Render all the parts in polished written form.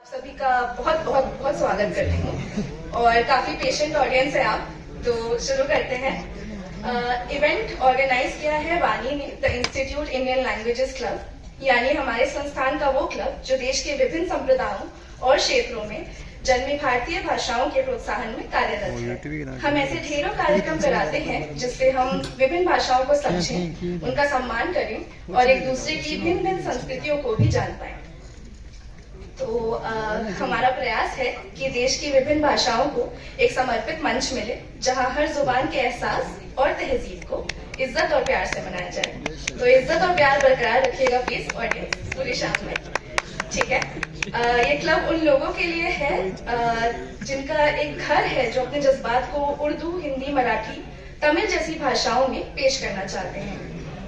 सभी का बहुत बहुत बहुत स्वागत करती हूँ और काफी पेशेंट ऑडियंस है आप, तो शुरू करते हैं। इवेंट ऑर्गेनाइज किया है वानी ने, the institute Indian languages club, यानी हमारे संस्थान का वो क्लब जो देश के विभिन्न संप्रदायों और क्षेत्रों में जन्मी भारतीय भाषाओं के प्रोत्साहन में कार्यरत है। हम ऐसे ढेरों कार्यक्रम कराते हैं जिससे हम विभिन्न भाषाओं को समझें, उनका सम्मान करें और एक दूसरे की भिन्न भिन्न संस्कृतियों को भी जान पाएं। तो हमारा प्रयास है कि देश की विभिन्न भाषाओं को एक समर्पित मंच मिले, जहां हर जुबान के एहसास और तहजीब को इज्जत और प्यार से मनाया जाए। तो इज्जत और प्यार बरकरार रखिएगा प्लीज ऑडियंस पूरी शाम में, ठीक है। ये क्लब उन लोगों के लिए है जिनका एक घर है, जो अपने जज्बात को उर्दू, हिंदी, मराठी, तमिल जैसी भाषाओं में पेश करना चाहते हैं।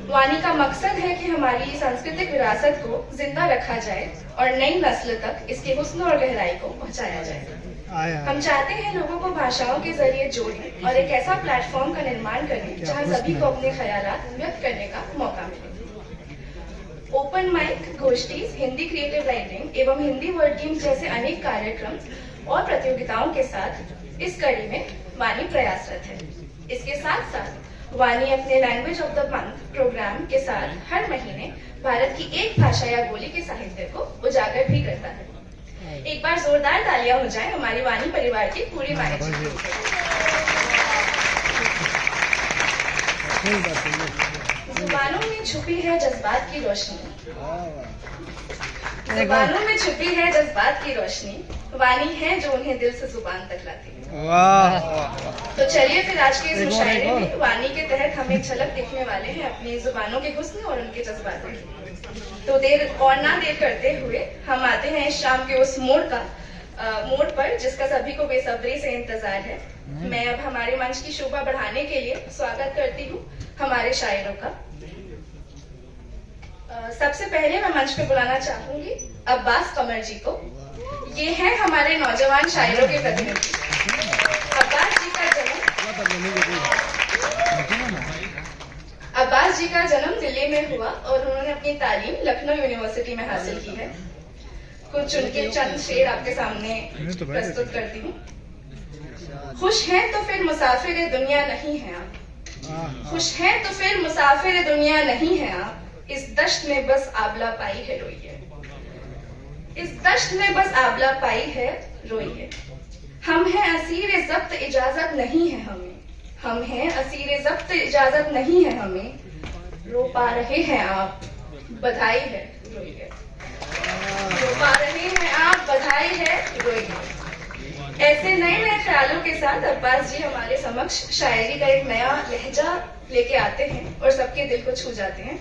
वानी का मकसद है कि हमारी सांस्कृतिक विरासत को जिंदा रखा जाए और नई नस्ल तक इसके हुस्न और गहराई को पहुंचाया जाए। हम चाहते हैं लोगों को भाषाओं के जरिए जोड़ें और एक ऐसा प्लेटफॉर्म का निर्माण करें जहां सभी को अपने ख्यालात व्यक्त करने का मौका मिले। ओपन माइक, गोष्ठी, हिंदी क्रिएटिव राइटिंग एवं हिंदी वर्ड गेम्स जैसे अनेक कार्यक्रम और प्रतियोगिताओं के साथ इस कड़ी में वानी प्रयासरत है। इसके साथ साथ वानी अपने language of the month program के साथ हर महीने भारत की एक भाषा या बोली के साहित्य को उजागर भी करता है। एक बार जोरदार तालियां हो जाएं हमारी वानी परिवार की पूरी मैनेजमेंट के लिए। जुबानों में छुपी है जज्बात की रोशनी, जुबानों में छुपी है जज्बात की रोशनी, वानी है जो उन्हें दिल से जुबान तक लाती है। तो चलिए फिर आज के इस मुशायरे में वानी के तहत हम एक झलक देखने वाले हैं अपनी जुबानों के हुस्न और उनके जज्बातों की। तो देर करते हुए हम आते हैं इस शाम के उस मोड़ पर जिसका सभी को बेसब्री से इंतजार है। मैं अब हमारे मंच की शोभा बढ़ाने के लिए स्वागत करती हूँ हमारे शायरों का। सबसे पहले मैं मंच पे बुलाना चाहूंगी अब्बास कमर जी को। ये हैं हमारे नौजवान शायरों के प्रतिनिधि। अब्बास जी का जन्म दिल्ली में हुआ और उन्होंने अपनी तालीम लखनऊ यूनिवर्सिटी में हासिल की है। कुछ उनके चंद शेर आपके सामने प्रस्तुत करती हूँ। खुश हैं तो फिर मुसाफिर दुनिया नहीं है आप, खुश हैं तो फिर मुसाफिर दुनिया नहीं है आप, इस दश्त में बस आबला पाई है रोइए, इस दश्त में बस आबला पाई है रोइए। हम हैं असीर ज़ब्त इजाजत नहीं है हमें, हम हैं असीर ज़ब्त इजाजत नहीं है हमें, रो पा रहे हैं आप बधाई है रोइए, रो पा रहे हैं आप बधाई है रोइए। ऐसे नए नए ख्यालों के साथ अब्बास जी हमारे समक्ष शायरी का एक नया लहजा लेके आते हैं और सबके दिल को छू जाते हैं।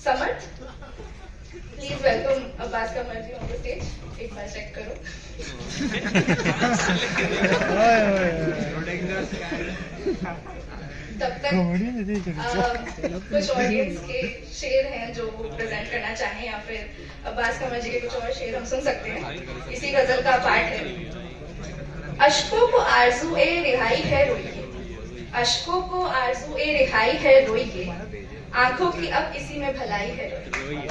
Samarth, please welcome Abbas Qamar ji on the stage. एक बार चेक करो। तब तक कुछ ऑडियंस के शेर हैं जो वो प्रेजेंट करना चाहें, या फिर अब्बास कमर जी के कुछ और शेर हम सुन सकते हैं। इसी गजल का पार्ट है। अश्कों को आरज़ू ए रिहाई है रोइए, अश्कों को आरज़ू ए रिहाई है रोइए, आंखों की अब इसी में भलाई है रोइए।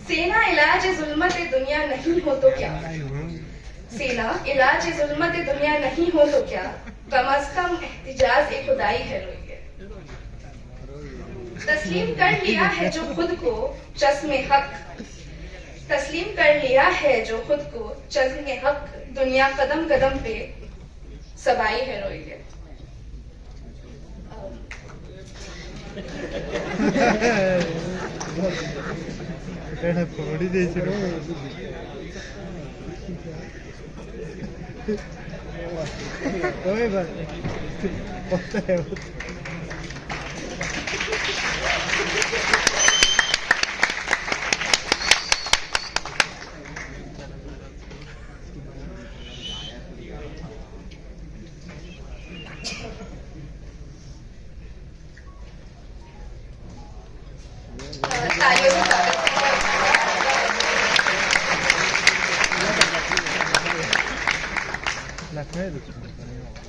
सेना इलाज जुल्मत दुनिया नहीं हो तो क्या, सेना इलाज जुल्मत दुनिया नहीं हो तो क्या, कम अज कम एहतिजाज एक खुदाई है रोइए। तस्लीम कर लिया है जो खुद को चश्मे हक, तस्लीम कर लिया है जो खुद को चश्मे हक, दुनिया कदम कदम पे सबाई है रोइए।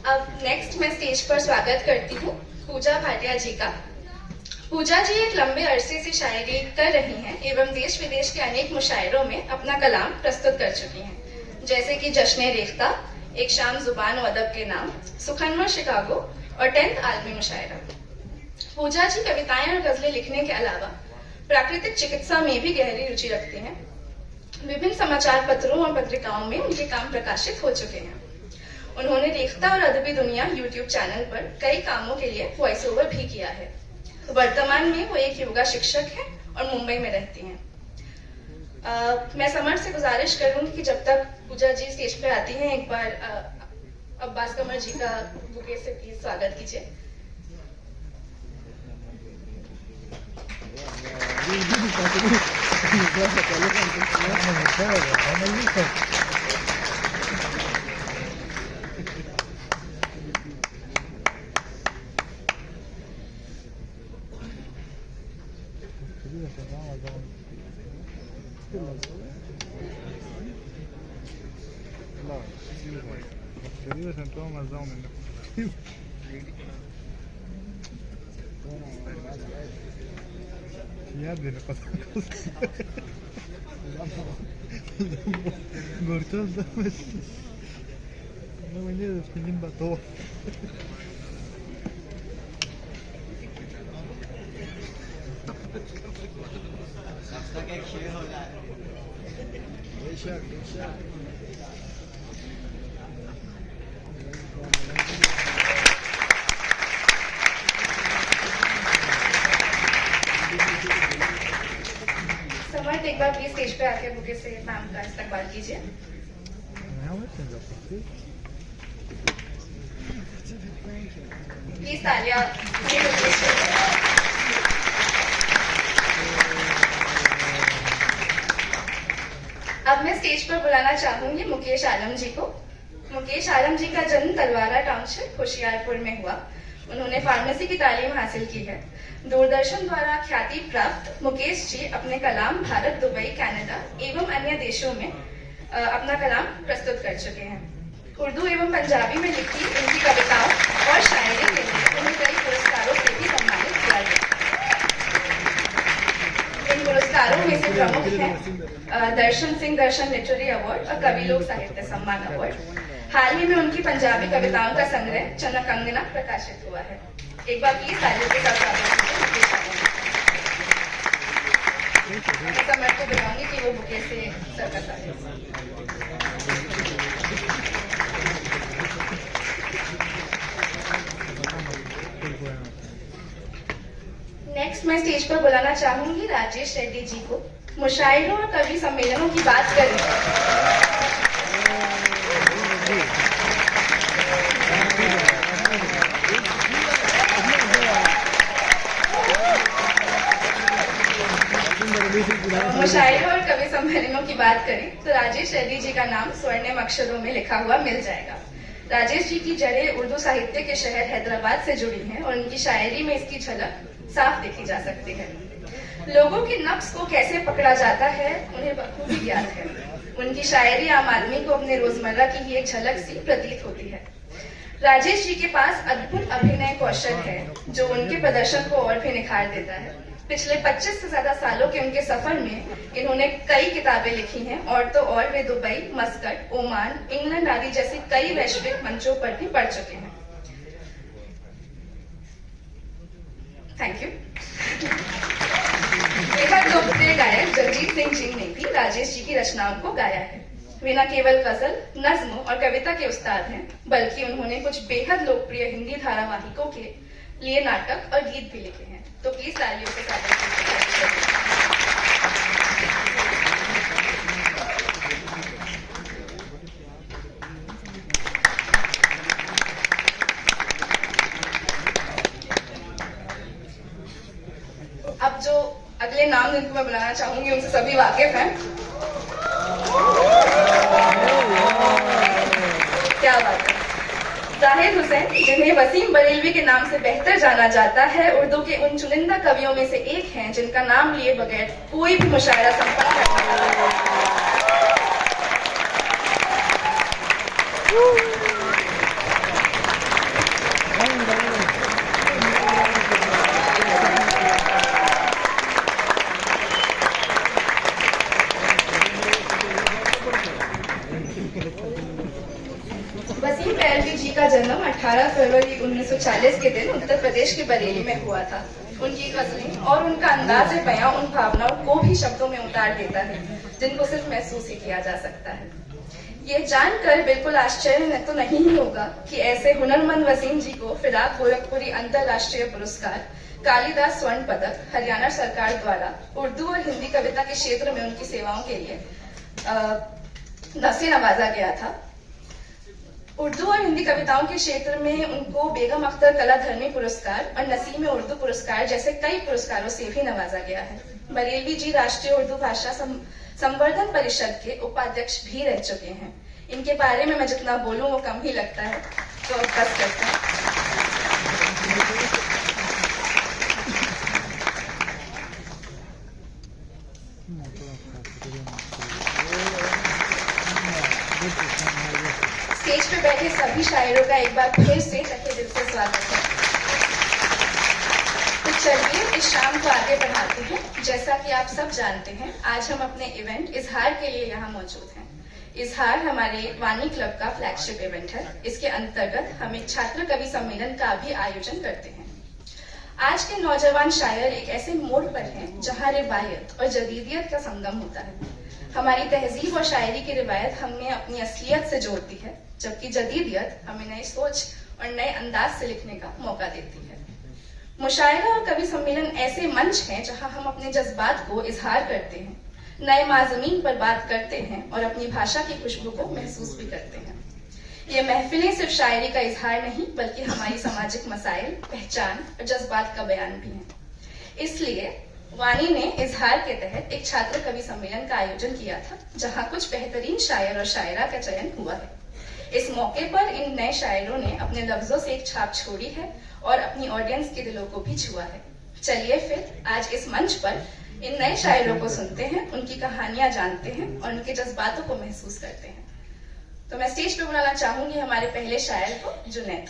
अब नेक्स्ट मैं स्टेज पर स्वागत करती हूँ पूजा भाटिया जी का। पूजा जी एक लंबे अरसे से शायरी कर रही हैं एवं देश विदेश के अनेक मुशायरों में अपना कलाम प्रस्तुत कर चुकी हैं, जैसे कि जश्न रेख्ता, एक शाम जुबान और अदब के नाम, सुखनवा शिकागो और 10th आलमी मुशायरा। पूजा जी कविताएं और गजलें लिखने के अलावा प्राकृतिक चिकित्सा में भी गहरी रुचि रखती हैं। विभिन्न समाचार पत्रों और पत्रिकाओं में उनके काम प्रकाशित हो चुके हैं। उन्होंने रेख्ता और अदबी दुनिया यूट्यूब चैनल पर कई कामों के लिए वॉइस ओवर भी किया है। वर्तमान में वो एक योगा शिक्षक हैं और मुंबई में रहती हैं। मैं समर से गुजारिश करूंगी कि जब तक पूजा जी स्टेज पे आती हैं, एक बार अब्बास कमर जी का बुके से प्लीज स्वागत कीजिए। समर्थ एक बार प्लीज स्टेज पे आके बुके से मैम का इस्तकबाल कीजिए। प्लीज तालियां। अब मैं स्टेज पर बुलाना चाहूंगी मुकेश आलम जी को। मुकेश आलम जी का जन्म तलवारा टाउनशिप होशियारपुर में हुआ। उन्होंने फार्मेसी की तालीम हासिल की है। दूरदर्शन द्वारा ख्याति प्राप्त मुकेश जी अपने कलाम भारत, दुबई, कनाडा एवं अन्य देशों में अपना कलाम प्रस्तुत कर चुके हैं। उर्दू एवं पंजाबी में लिखी उनकी कविताओं और शायरी के लिए उन्हें कई पुरस्कारों से भी सम्मानित किया गया। इन पुरस्कारों में से प्रमुख हैं दर्शन सिंह दर्शन लिटरेरी अवार्ड और कवि लोक साहित्य सम्मान अवार्ड। हाल ही में उनकी पंजाबी कविताओं का संग्रह चनक अंगना प्रकाशित हुआ है। एक बार प्लीज तालियों के साथ मैं को बुलाऊंगी कि वो बुके से सर्कस आए। नेक्स्ट मैं स्टेज पर बुलाना चाहूंगी राजेश रेड्डी जी को। मुशायरों और कवि सम्मेलनों की बात करें मुशायरों और कवि सम्मेलनों की बात करें तो राजेश रेड्डी जी का नाम स्वर्णिम अक्षरों में लिखा हुआ मिल जाएगा। राजेश जी की जड़ें उर्दू साहित्य के शहर हैदराबाद से जुड़ी हैं और उनकी शायरी में इसकी झलक साफ देखी जा सकती है। लोगों के नफ्स को कैसे पकड़ा जाता है उन्हें बखूबी ज्ञात है। उनकी शायरी आम आदमी को अपने रोजमर्रा की ही एक झलक सी प्रतीत होती है। राजेश जी के पास अद्भुत अभिनय कौशल है जो उनके प्रदर्शन को और भी निखार देता है। पिछले 25 से ज्यादा सालों के उनके सफर में इन्होंने कई किताबें लिखी हैं और तो और वे दुबई, मस्कट, ओमान, इंग्लैंड आदि जैसे कई वैश्विक मंचों पर भी पढ़ चुके हैं। Thank you. बेहद लोकप्रिय गायक जगजीत सिंह जी ने भी राजेश जी की रचनाओं को गाया है। वे न केवल गजल, नज्म और कविता के उस्ताद हैं, बल्कि उन्होंने कुछ बेहद लोकप्रिय हिंदी धारावाहिकों के लिए नाटक और गीत भी लिखे हैं। तो प्लीज तालियों के साथ अब जो अगले नाम जिनको मैं बुलाना चाहूंगी उनसे सभी वाकिफ हैं। क्या बात है। जाहिद हुसैन, जिन्हें वसीम बरेलवी के नाम से बेहतर जाना जाता है, उर्दू के उन चुनिंदा कवियों में से एक हैं जिनका नाम लिए बगैर कोई भी मुशायरा संपन्न 18 फरवरी 1940 के दिन उत्तर प्रदेश के बरेली में हुआ था। उनकी गजलें और उनका अंदाज बयां उन भावनाओं को भी शब्दों में उतार देता है जिनको सिर्फ महसूस ही किया जा सकता है। ये जानकर बिल्कुल आश्चर्य तो नहीं ही होगा कि ऐसे हुनरमंद वसीम जी को फिराक गोरखपुरी अंतरराष्ट्रीय पुरस्कार, कालिदास स्वर्ण पदक, हरियाणा सरकार द्वारा उर्दू और हिंदी कविता के क्षेत्र में उनकी सेवाओं के लिए से नवाजा गया था। उर्दू और हिंदी कविताओं के क्षेत्र में उनको बेगम अख्तर कलाधर्मी पुरस्कार और नसीम उर्दू पुरस्कार जैसे कई पुरस्कारों से भी नवाजा गया है। बरेलवी जी राष्ट्रीय उर्दू भाषा संवर्धन परिषद के उपाध्यक्ष भी रह चुके हैं। इनके बारे में मैं जितना बोलूं वो कम ही लगता है, तो बस करते हैं। स्टेज पे बैठे सभी शायरों का एक बार फिर से तहे दिल से स्वागत है। तो चलिए इस शाम को आगे बढ़ाते हैं। जैसा कि आप सब जानते हैं, आज हम अपने इवेंट इजहार के लिए यहाँ मौजूद हैं। इजहार हमारे वानी क्लब का फ्लैगशिप इवेंट है। इसके अंतर्गत हम एक छात्र कवि सम्मेलन का भी आयोजन करते हैं। आज के नौजवान शायर एक ऐसे मोड़ पर हैं जहाँ रिवायत और जदीदियत का संगम होता है। हमारी तहजीब और शायरी की रिवायत हमें अपनी असलियत से जोड़ती है, जबकि जदीदियत हमें नई सोच और नए अंदाज से लिखने का मौका देती है। मुशायरा और कवि सम्मेलन ऐसे मंच हैं जहां हम अपने जज्बात को इजहार करते हैं, नए माज़मीन पर बात करते हैं और अपनी भाषा की खुशबू को महसूस भी करते हैं। ये महफिलें सिर्फ शायरी का इजहार नहीं बल्कि हमारी सामाजिक मसाइल, पहचान और जज्बात का बयान भी है। इसलिए वानी ने इजहार के तहत एक छात्र कवि सम्मेलन का आयोजन किया था, जहां कुछ बेहतरीन शायर और शायरा का चयन हुआ है। इस मौके पर इन नए शायरों ने अपने लफ्जों से एक छाप छोड़ी है और अपनी ऑडियंस के दिलों को भी छुआ है। चलिए फिर आज इस मंच पर इन नए शायरों को सुनते हैं, उनकी कहानियां जानते हैं और उनके जज्बातों को महसूस करते हैं। तो मैं स्टेज पे बुलाना चाहूंगी हमारे पहले शायर को, जुनैद।